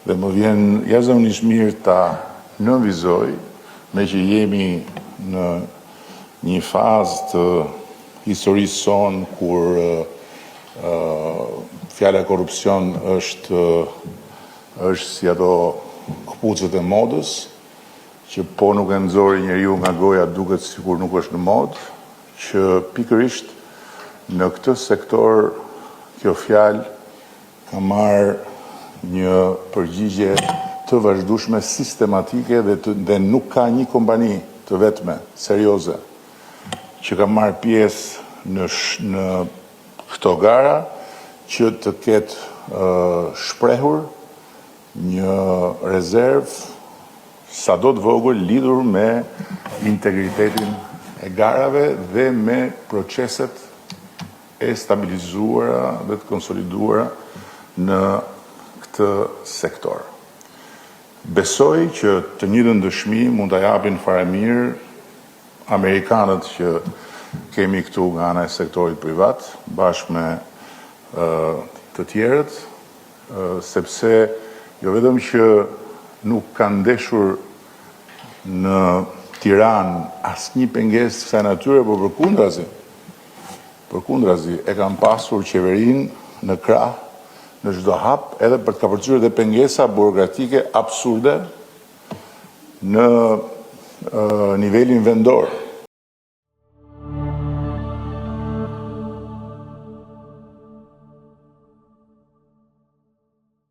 Dhe më vjen jashtëzakonisht mirë ta nënvizoj, me që jemi në një fazë të historisë sonë kur fjala korrupsion është si ato këpucët e modës, që po nuk e nxori njeriu nga goja duket sikur nuk është në modë, që pikërisht në këtë sektor kjo fjalë ka marrë një përgjigje të vazhdueshme, sistematike dhe nuk ka një kompani të vetme, serioze, që ka marrë pjesë në këto gara që të ketë shprehur një rezervë sado të vogël lidhur me integritetin e garave dhe me proceset e stabilizuara dhe të konsoliduara në këtë sektor. Besoj që të njëjtën dëshmi mund ta japin faramirë amerikanët që kemi këtu nga ana e sektorit privat, bashkë me të tjerët, sepse jo vetëm që nuk kanë ndeshur në Tiranë asnjë pengesë kësaj natyre, por përkundrazi e kanë pasur qeverinë në krah në çdo hap, edhe për të kapërcyer dhe pengesa burokratike absurde në nivelin vendor.